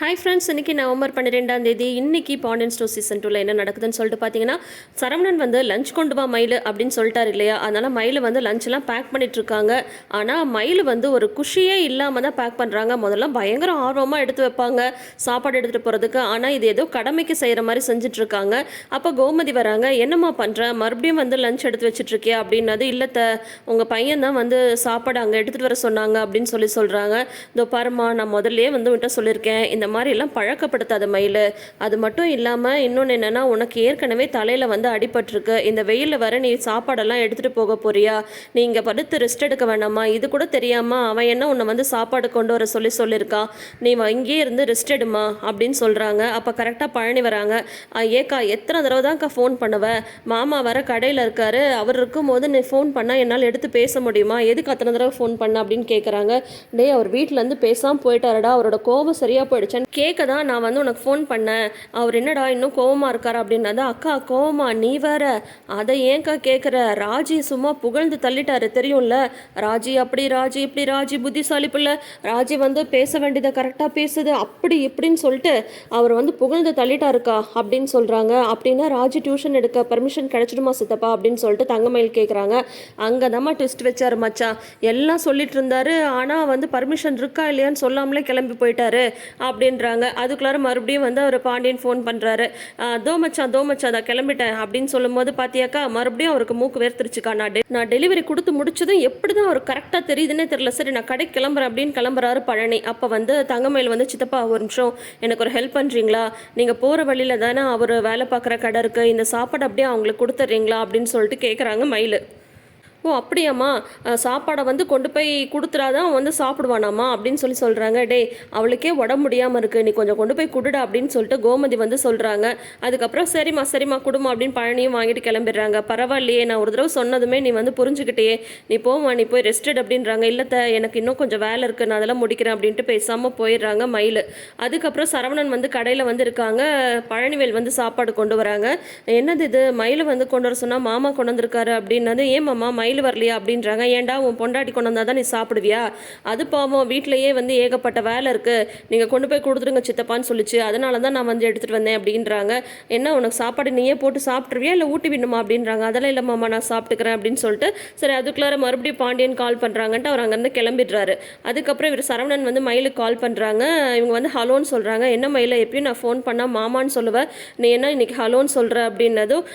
Hi friends, இன்றைக்கி November 12ஆம் தேதி. இன்றைக்கி பாண்டியன் ஸ்டோர் சீசன் 2ல் என்ன நடக்குதுன்னு சொல்லிட்டு பார்த்தீங்கன்னா, சரவணன் வந்து லஞ்ச் கொண்டு வா மயில் அப்படின்னு சொல்லிட்டார் இல்லையா. அதனால் மயில் வந்து லஞ்செலாம் பேக் பண்ணிகிட்ருக்காங்க. ஆனால் மயில் வந்து ஒரு குஷியே இல்லாமல் தான் பேக் பண்ணுறாங்க. முதல்ல பயங்கர ஆர்வமாக எடுத்து வைப்பாங்க சாப்பாடு எடுத்துகிட்டு போகிறதுக்கு. ஆனால் இது ஏதோ கடமைக்கு செய்கிற மாதிரி செஞ்சிட்ருக்காங்க. அப்போ கோமதி வராங்க. என்னம்மா பண்ணுறேன், மறுபடியும் வந்து லஞ்ச் எடுத்து வச்சிட்ருக்கியா அப்படின்னது. இல்லைத்த, உங்கள் பையன் தான் வந்து சாப்பாடு அங்கே எடுத்துகிட்டு வர சொன்னாங்க அப்படின்னு சொல்கிறாங்க. இதோ பாருமா, நான் முதல்லையே வந்து விட்ட சொல்லியிருக்கேன், இந்த மாதிரிலாம் பழக்கப்படுத்தாத மயில். அது மட்டும் இல்லாமல் இன்னொன்று என்னென்னா, உனக்கு ஏற்கனவே தலையில் வந்து அடிபட்டிருக்கு. இந்த வெயிலில் வர நீ சாப்பாடெல்லாம் எடுத்துகிட்டு போக போறியா? நீ இங்கே படுத்து ரெஸ்ட் எடுக்க வேணாமா? இது கூட தெரியாமல் அவன் என்ன உன்னை வந்து சாப்பாடு கொண்டு வர சொல்லியிருக்கா. நீ இங்கேயே இருந்து ரெஸ்ட் எடுமா அப்படின்னு சொல்கிறாங்க. அப்போ கரெக்டாக பழனி வராங்க. ஏக்கா, எத்தனை தடவை தான்க்கா ஃபோன் பண்ணுவேன்? மாமா வர கடையில் இருக்காரு. அவர் இருக்கும்போது நீ ஃபோன் பண்ணால் என்னால் எடுத்து பேச முடியுமா? எதுக்கு அத்தனை தடவை ஃபோன் பண்ண அப்படின்னு கேட்குறாங்க. டே, அவர் வீட்டிலேருந்து பேசாமல் போயிட்டாரடா, அவரோட கோபம் சரியாக போயிடுச்சு கேட்க தான் நான் வந்து உனக்கு ஃபோன் பண்ணேன். அவர் என்னடா இன்னும் கோவமாக இருக்கார் அப்படின்னா, அக்கா கோவமா? நீ வேற அதை ஏன்க்கா கேட்குற? ராஜி சும்மா புகழ்ந்து தள்ளிட்டாரு தெரியும்ல. ராஜி அப்படி, ராஜி இப்படி, ராஜி புத்திசாலி பிள்ளை, ராஜி வந்து பேச வேண்டியதை கரெக்டாக பேசுது, அப்படி இப்படின்னு சொல்லிட்டு அவர் வந்து புகழ்ந்து தள்ளிட்டாருக்கா அப்படின்னு சொல்கிறாங்க. அப்படின்னா ராஜி டியூஷன் எடுக்க பர்மிஷன் கிடைச்சிடுமா சித்தப்பா அப்படின்னு சொல்லிட்டு தங்கமயில் கேட்குறாங்க. அங்கே தான் ட்விஸ்ட் வச்சார் மச்சான். எல்லாம் சொல்லிட்டு இருந்தாரு, ஆனால் வந்து பர்மிஷன் இருக்கா இல்லையான்னு சொல்லாமலே கிளம்பி போயிட்டாரு அப்படின்றாங்க. அதுக்குள்ளார மறுபடியும் வந்து அவர் பாண்டியன் ஃபோன் பண்ணுறாரு. தோ மச்சான் அதை கிளம்பிட்டேன் அப்படின்னு சொல்லும்போது பார்த்தியாக்கா, மறுபடியும் அவருக்கு மூக்கு வேர்த்துருச்சுக்கா. நான் டெலிவரி கொடுத்து முடிச்சதும் எப்படி தான் அவர் கரெக்டாக தெரியுதுன்னே தெரியல. சரி, நான் கடைக்கு கிளம்புறேன் அப்படின்னு கிளம்புறாரு பழனி. அப்போ வந்து தங்கமயில் வந்து, சித்தப்பா ஒரு நிமிஷம் எனக்கு ஒரு ஹெல்ப் பண்ணுறீங்களா? நீங்கள் போகிற வழியில் தானே அவர் வேலை பார்க்குற கடை இருக்குது, இந்த சாப்பாடு அப்படியே அவங்களுக்கு கொடுத்துட்றீங்களா அப்படின்னு சொல்லிட்டு கேட்குறாங்க மயில். ஓ அப்படியாம்மா, சாப்பாடை வந்து கொண்டு போய் கொடுத்துறாதான் வந்து சாப்பிடுவானாம்மா அப்படின்னு சொல்கிறாங்க. டே, அவளுக்கே உடம்பு முடியாமல் இருக்குது, நீ கொஞ்சம் கொண்டு போய் கொடுடா அப்படின்னு சொல்லிட்டு கோமதி வந்து சொல்கிறாங்க. அதுக்கப்புறம் சரிம்மா குடும்பம் அப்படின்னு பழனியும் வாங்கிட்டு கிளம்பிடுறாங்க. பரவாயில்லையே, நான் ஒரு தடவை சொன்னதுமே நீ வந்து புரிஞ்சுக்கிட்டே, நீ போமா, நீ போய் ரெஸ்டட் அப்படின்றாங்க. இல்லத்த, எனக்கு இன்னும் கொஞ்சம் வேலை இருக்குது, நான் அதெல்லாம் முடிக்கிறேன் அப்படின்ட்டு பேசாமல் போயிடுறாங்க மயில். அதுக்கப்புறம் சரவணன் வந்து கடையில் வந்து இருக்காங்க. பழனிவேல் வந்து சாப்பாடு கொண்டு வராங்க. என்னது இது, மயில் வந்து கொண்டு வர சொன்னால் மாமா கொண்டு வந்திருக்காரு அப்படின்னது. ஏன் மாமா மயில் வரலையா அப்படின்றாங்க. ஏன்டா, உன் பொண்டாட்டி கொண்டு வந்தால் தான் நீ சாப்பிடுவியா? அது பாவம், வீட்டிலையே வந்து ஏகப்பட்ட வேலை இருக்குது, நீங்கள் கொண்டு போய் கொடுத்துருங்க சித்தப்பான்னு சொல்லிச்சு, அதனால தான் நான் வந்து எடுத்துகிட்டு வந்தேன் அப்படின்றாங்க. என்ன, உனக்கு சாப்பாடு நீயே போட்டு சாப்பிட்ருவியா இல்லை ஊட்டி விடணுமா அப்படின்றாங்க. அதெல்லாம் இல்லை மாமா, நான் சாப்பிட்டுக்கிறேன் அப்படின்னு சொல்லிட்டு சரி, அதுக்குள்ளார மறுபடியும் பாண்டியன் கால் பண்ணுறாங்கன்ட்டு அவர் அங்கேருந்து கிளம்பிடுறாரு. அதுக்கப்புறம் இவர் சரவணன் வந்து மயிலுக்கு கால் பண்ணுறாங்க. இவங்க வந்து ஹலோன்னு சொல்கிறாங்க. என்ன மயில, எப்பயும் நான் ஃபோன் பண்ணால் மாமான்னு சொல்லுவேன், நீ என்ன இன்னைக்கு ஹலோன்னு சொல்கிற அப்படின்னதும்,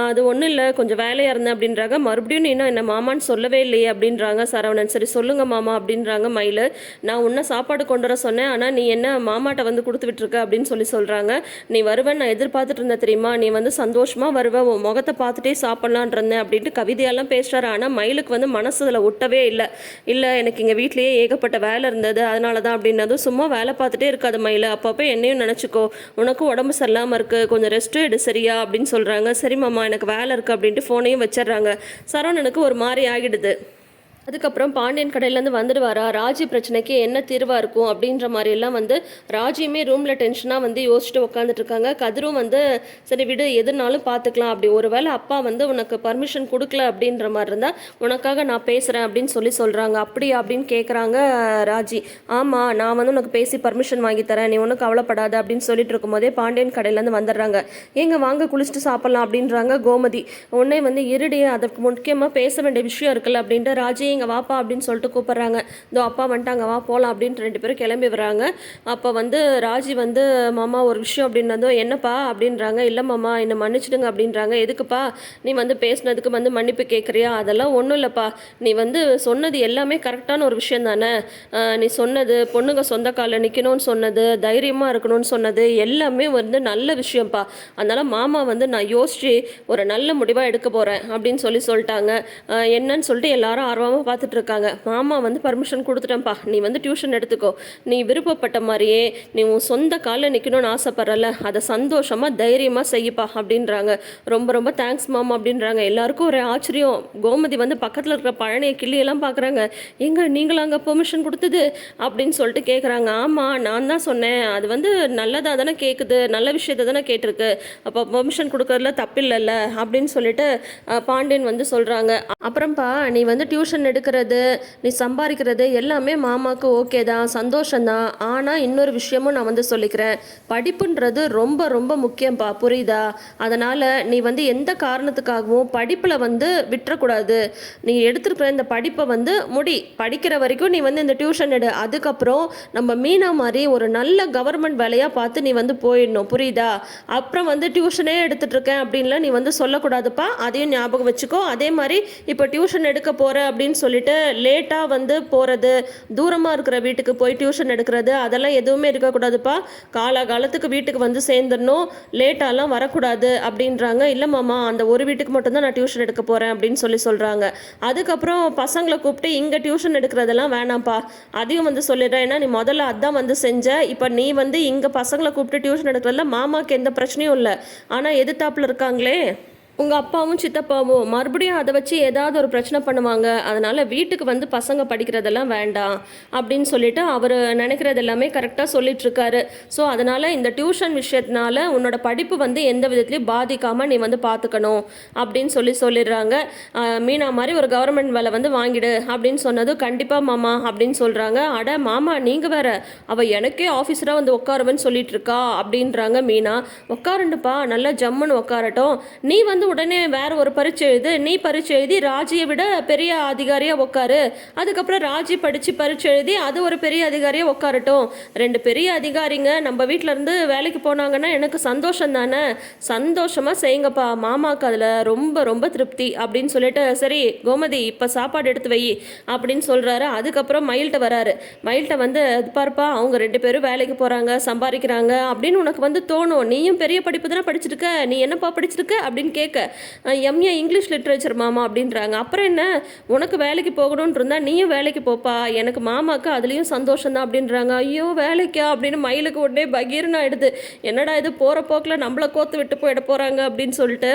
அது ஒன்றும் இல்லை, கொஞ்சம் வேலையாக இருந்தேன் அப்படின்றாங்க. மறுபடியும் நீ என்ன மாமான்னு சொல்லவே இல்லையே அப்படின்றாங்க சரவணன். சரி சொல்லுங்க மாமா அப்படின்றாங்க மயில். நான் உன்னை சாப்பாடு கொண்டு வர சொன்னேன், ஆனால் நீ என்ன மாமாட்ட வந்து கொடுத்து விட்டுருக்க அப்படின்னு சொல்கிறாங்க. நீ வருவேன் நான் எதிர்பார்த்துட்டு இருந்தேன் தெரியுமா, நீ வந்து சந்தோஷமாக வருவேன், உன் முகத்தை பார்த்துட்டே சாப்பிட்லான் இருந்தேன் அப்படின்ட்டு கவிதையெல்லாம் பேசுகிறாரு. ஆனால் மயிலுக்கு வந்து மனசுல ஒட்டவே இல்லை எனக்கு இங்கே வீட்லேயே ஏகப்பட்ட வேலை இருந்தது, அதனால தான் அப்படின்னதும், சும்மா வேலை பார்த்துட்டே இருக்காது மயில், அப்பப்போ என்னையும் நினச்சிக்கோ, உனக்கும் உடம்பு சரியில்லாமல் இருக்குது, கொஞ்சம் ரெஸ்ட் எடு சரியா அப்படின்னு சொல்கிறாங்க. சரி மாமா, எனக்கு வேலை இருக்குது அப்படின்ட்டு ஃபோனையும் வச்சிடுறாங்க. சரவணனுக்கு ஒரு மாதிரி ஆகிடுது. அதுக்கப்புறம் பாண்டியன் கடையிலேருந்து வந்துடுவாரா, ராஜி பிரச்சனைக்கு என்ன தீர்வாக இருக்கும் அப்படின்ற மாதிரியெல்லாம் வந்து ராஜியுமே ரூமில் டென்ஷனாக வந்து யோசிச்சுட்டு உட்காந்துட்டு இருக்காங்க. கதிரும் வந்து சரி விடு, எதுனாலும் பார்த்துக்கலாம், அப்படி ஒரு வேளை அப்பா வந்து உனக்கு பர்மிஷன் கொடுக்கல அப்படின்ற மாதிரி இருந்தால் உனக்காக நான் பேசுகிறேன் அப்படின்னு சொல்கிறாங்க. அப்படியா அப்படின்னு கேட்குறாங்க ராஜி. ஆமாம், நான் வந்து உனக்கு பேசி பர்மிஷன் வாங்கி தரேன், நீ ஒன்றும் கவலைப்படாத அப்படின்னு சொல்லிட்டு இருக்கும்போதே பாண்டியன் கடையிலேருந்து வந்துடுறாங்க. எங்கே வாங்க குளிச்சுட்டு சாப்பிட்லாம் அப்படின்றாங்க கோமதி. உடனே வந்து இருடி, அதுக்கு முக்கியமாக பேச வேண்டிய விஷயம் இருக்குல்ல அப்படின்ட்டு ராஜி இங்கே வாப்பா அப்படின்னு சொல்லிட்டு கூப்பிட்றாங்க. இதோ அப்பா வந்துட்டாங்க, வா போகலாம் அப்படின்ட்டு 2 பேரும் கிளம்பி வராங்க. அப்போ வந்து ராஜி வந்து, மாமா ஒரு விஷயம் அப்படின்னதோ, என்னப்பா அப்படின்றாங்க. இல்லை மாமா, என்னை மன்னிச்சிடுங்க அப்படின்றாங்க. எதுக்குப்பா, நீ வந்து பேசினதுக்கு வந்து மன்னிப்பு கேட்குறியா? அதெல்லாம் ஒன்றும் இல்லைப்பா, நீ வந்து சொன்னது எல்லாமே கரெக்டான ஒரு விஷயம் தானே. நீ சொன்னது பொண்ணுங்க சொந்த காலில் நிற்கணும்னு சொன்னது, தைரியமாக இருக்கணும்னு சொன்னது எல்லாமே வந்து நல்ல விஷயம்ப்பா. அதனால் மாமா வந்து நான் யோசித்து ஒரு நல்ல முடிவாக எடுக்க போகிறேன் அப்படின்னு சொல்லிட்டாங்க. என்னன்னு சொல்லிட்டு எல்லாரும் ஆர்வமாக பார்த்துட்டு இருக்காங்க. மாமா வந்து பர்மிஷன் கொடுத்துட்டேன்ப்பா, நீ வந்து டியூஷன் எடுத்துக்கோ, நீ விருப்பப்பட்ட மாதிரியே நீ உன் சொந்த காலில் நிற்கணும்னு ஆசைப்பட்றல, அதை சந்தோஷமாக தைரியமாக செய்யப்பா அப்படின்றாங்க. ரொம்ப ரொம்ப தேங்க்ஸ் மாமா அப்படின்றாங்க. எல்லாருக்கும் ஒரு ஆச்சரியம். கோமதி வந்து பக்கத்தில் இருக்கிற பழனியை கிள்ளியெல்லாம் பார்க்குறாங்க. எங்க நீங்களும் அங்கே பெர்மிஷன் கொடுத்தது அப்படின்னு சொல்லிட்டு கேட்குறாங்க. ஆமாம், நான் தான் சொன்னேன், அது வந்து நல்லதாக தானே கேட்குது, நல்ல விஷயத்தை தானே கேட்டிருக்கு, அப்போ பெர்மிஷன் கொடுக்கறதுல தப்பில்லைல்ல அப்படின்னு சொல்லிட்டு பாண்டியன் வந்து சொல்கிறாங்க. அப்புறம்ப்பா, நீ வந்து டியூஷன் எடுக்கிறது, நீ சம்பாதிக்கிறது எல்லாமே மாமாவுக்கு ஓகே தான், சந்தோஷம்தான். ஆனால் இன்னொரு விஷயமும் நான் வந்து சொல்லிக்கிறேன், படிப்புன்றது ரொம்ப ரொம்ப முக்கியம்ப்பா, புரியுதா? அதனால் நீ வந்து எந்த காரணத்துக்காகவும் படிப்பில் வந்து விட்டுறக்கூடாது. நீ எடுத்துருக்கிற இந்த படிப்பை வந்து படிக்கிற வரைக்கும் நீ வந்து இந்த டியூஷன் எடு. அதுக்கப்புறம் நம்ம மீனா மாதிரி ஒரு நல்ல கவர்மெண்ட் வேலையாக பார்த்து நீ வந்து போயிடணும், புரியுதா? அப்புறம் வந்து டியூஷனே எடுத்துகிட்டு இருக்கேன் அப்படின்லாம் நீ வந்து சொல்லக்கூடாதுப்பா, அதையும் ஞாபகம் வச்சுக்கோ. அதே மாதிரி இப்போ டியூஷன் எடுக்க போகிற அப்படின்னு சொல்லிட்டு லேட்டாக வந்து போகிறது, தூரமாக இருக்கிற வீட்டுக்கு போய் டியூஷன் எடுக்கிறது, அதெல்லாம் எதுவுமே இருக்கக்கூடாதுப்பா. காலகாலத்துக்கு வீட்டுக்கு வந்து சேர்ந்துடணும், லேட்டாலாம் வரக்கூடாது அப்படின்றாங்க. இல்லை மாமா, அந்த ஒரு வீட்டுக்கு மட்டும்தான் நான் டியூஷன் எடுக்க போகிறேன் அப்படின்னு சொல்கிறாங்க. அதுக்கப்புறம் பசங்களை கூப்பிட்டு இங்கே டியூஷன் எடுக்கிறதெல்லாம் வேணாம்ப்பா, அதையும் வந்து சொல்லிடுறேன். ஏன்னா நீ முதல்ல அதான் வந்து செஞ்ச, இப்போ நீ வந்து இங்கே பசங்களை கூப்பிட்டு டியூஷன் எடுக்கிறதுல மாமாவுக்கு எந்த பிரச்சனையும் இல்லை. ஆனால் எதிர்த்தாப்புல இருக்காங்களே உங்கள் அப்பாவும் சித்தப்பாவும் மறுபடியும் அதை வச்சு ஏதாவது ஒரு பிரச்சனை பண்ணுவாங்க. அதனால் வீட்டுக்கு வந்து பசங்க படிக்கிறதெல்லாம் வேண்டாம் அப்படின்னு சொல்லிட்டு அவர் நினைக்கிறது எல்லாமே கரெக்டாக சொல்லிட்டுருக்காரு. ஸோ அதனால் இந்த டியூஷன் விஷயத்தினால உன்னோட படிப்பு வந்து எந்த விதத்துலையும் பாதிக்காமல் நீ வந்து பார்த்துக்கணும் அப்படின்னு சொல்லிடுறாங்க. மீனா மாதிரி ஒரு கவர்மெண்ட் வேலை வந்து வாங்கிடு அப்படின்னு சொன்னது கண்டிப்பாக மாமா அப்படின்னு சொல்கிறாங்க. அட மாமா, நீங்கள் வேற, அவள் எனக்கே ஆஃபீஸராக வந்து உட்காருவேன்னு சொல்லிட்டு இருக்கா அப்படின்றாங்க மீனா. உட்காருண்டுப்பா, நல்லா ஜம்முன்னு உட்காரட்டும். நீ வந்து உடனே வேற ஒரு பரீட்சை எழுது, நீ பரீட்சை எழுதி ராஜியை விட பெரிய அதிகாரியாக உட்காரு. அதுக்கப்புறம் ராஜி படித்து பரீட்சை எழுதி அது ஒரு பெரிய அதிகாரியாக உட்காரட்டும். 2 பெரிய அதிகாரிங்க நம்ம வீட்டில் இருந்து வேலைக்கு போனாங்கன்னா எனக்கு சந்தோஷம் தானே. சந்தோஷமாக செய்யுங்கப்பா, மாமாவுக்கு அதில் ரொம்ப ரொம்ப திருப்தி அப்படின்னு சொல்லிட்டு, சரி கோமதி இப்போ சாப்பாடு எடுத்து வை அப்படின்னு சொல்கிறாரு. அதுக்கப்புறம் மயில்கிட்ட வராரு. மயில்கிட்ட வந்து பார்ப்பா, அவங்க 2 பேரும் வேலைக்கு போகிறாங்க, சம்பாதிக்கிறாங்க அப்படின்னு உனக்கு வந்து தோணும். நீயும் பெரிய படிப்பு தானே படிச்சிருக்க, நீ என்னப்பா படிச்சிருக்க அப்படின்னு கேட்க, எம்ஏ இங்கிலீஷ் லிட்ரேச்சர் மாமா அப்படின்றாங்க. அப்புறம் என்ன, உனக்கு வேலைக்கு போகணும்னு இருந்தா நீயும் வேலைக்கு போப்பா, எனக்கு மாமாவுக்கு அதுலேயும் சந்தோஷம் தான் அப்படின்றாங்க. ஐயோ வேலைக்கா அப்படின்னு மயிலுக்கு உடனே பகீர்னு ஆயிடுது. என்னடா இது, போகிற போக்கில் நம்மளை கோத்து விட்டு போயிட போகிறாங்க அப்படின்னு சொல்லிட்டு.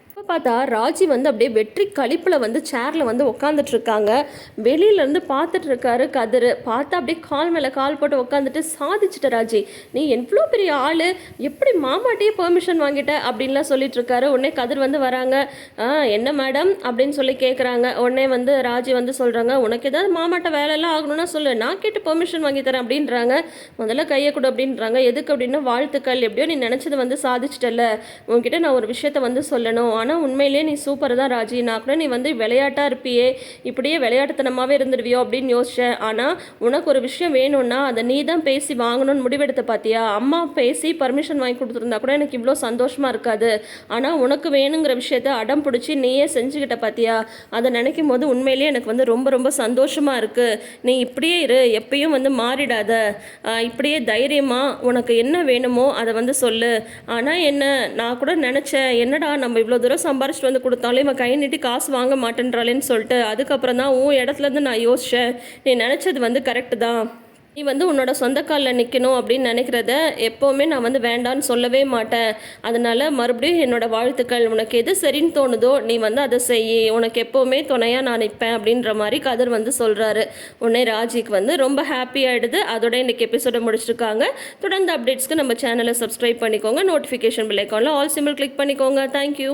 இப்போ பார்த்தா ராஜி வந்து அப்படியே வெற்றி கழிப்பில் வந்து சேரில் வந்து உட்காந்துட்டு இருக்காங்க. வெளியிலேருந்து பார்த்துட்டு இருக்காரு கதிர். பார்த்தா அப்படியே கால் மேலே கால் போட்டு உட்காந்துட்டு, சாதிச்சிட்ட ராஜி, நீ எவ்வளோ பெரிய ஆள், எப்படி மாமாட்டையே பெர்மிஷன் வாங்கிட்ட அப்படின்லாம் சொல்லிட்டு இருக்காரு. உடனே கதிர் வந்து வராங்க. என்ன மேடம் அப்படின்னு சொல்லி கேட்குறாங்க. உடனே வந்து ராஜி வந்து சொல்கிறாங்க, உனக்கு ஏதாவது மாமாட்ட வேலையெல்லாம் ஆகணும்னா சொல்லு, நான் கேட்டு பெர்மிஷன் வாங்கி தரேன் அப்படின்றாங்க. முதல்ல கையை கொடு அப்படின்றாங்க. எதுக்கு அப்படின்னா, வாழ்த்துக்கள், எப்படியோ நீ நினச்சது வந்து சாதிச்சிட்டல, உன்கிட்ட நான் ஒரு விஷயத்த வந்து சொல்லணும். ஆனால் உண்மையிலேயே நீ சூப்பர் தான் ராஜி, நான் கூட நீ வந்து விளையாட்டாக இருப்பியே, இப்படியே விளையாட்டுத்தனமாகவே இருந்துடுவியோ அப்படின்னு யோசித்தேன். ஆனால் உனக்கு ஒரு விஷயம் வேணும்னா அதை நீ தான் பேசி வாங்கணும்னு முடிவெடுத்த பார்த்தியா. அம்மா பேசி பர்மிஷன் வாங்கி கொடுத்துருந்தா கூட எனக்கு இவ்வளோ சந்தோஷமாக இருக்காது. ஆனால் உனக்கு வேணுங்கிற விஷயத்த அடம் பிடிச்சி நீயே செஞ்சுக்கிட்ட பார்த்தியா. அதை நினைக்கும் போது உண்மையிலேயே எனக்கு வந்து ரொம்ப ரொம்ப சந்தோஷமாக இருக்குது. நீ இப்படியே இரு, எப்பயும் வந்து மாறிடாத, இப்படியே தைரியமாக உனக்கு என்ன வேணுமோ அதை வந்து சொல்லு. ஆனால் என்ன, நான் கூட நினச்சேன், என்னடா நம்ம இவ்வளோ தூரம் சம்பாரிச்சிட்டு வந்து கொடுத்தாலே இவன் கை நீட்டி காசு வாங்க மாட்டேன்றாளேன்னு சொல்லிட்டு, அதுக்கப்புறம் தான் உன் இடத்துலேருந்து நான் யோசித்தேன், நீ நினச்சது வந்து கரெக்டு தான். நீ வந்து உன்னோட சொந்த காலில் நிற்கணும் அப்படின்னு நினைக்கிறத எப்போவுமே நான் வந்து வேண்டான்னு சொல்லவே மாட்டேன். அதனால் மறுபடியும் என்னோட வாழ்த்துக்கள், உனக்கு எது சரின்னு தோணுதோ நீ வந்து அதை செய், உனக்கு எப்போவுமே துணையாக நான் நிற்பேன் அப்படின்ற மாதிரி கதிர் வந்து சொல்கிறாரு. உடனே ராஜிக்கு வந்து ரொம்ப ஹாப்பியாகிடுது. அதோட இன்றைக்கி எபிசோடை முடிச்சிருக்காங்க. தொடர்ந்து அப்டேட்ஸ்க்கு நம்ம சேனலை சப்ஸ்கிரைப் பண்ணிக்கோங்க. நோட்டிஃபிகேஷன் பெல் ஐக்கானில் ஆல் சிம்பிள் கிளிக் பண்ணிக்கோங்க. தேங்க்யூ.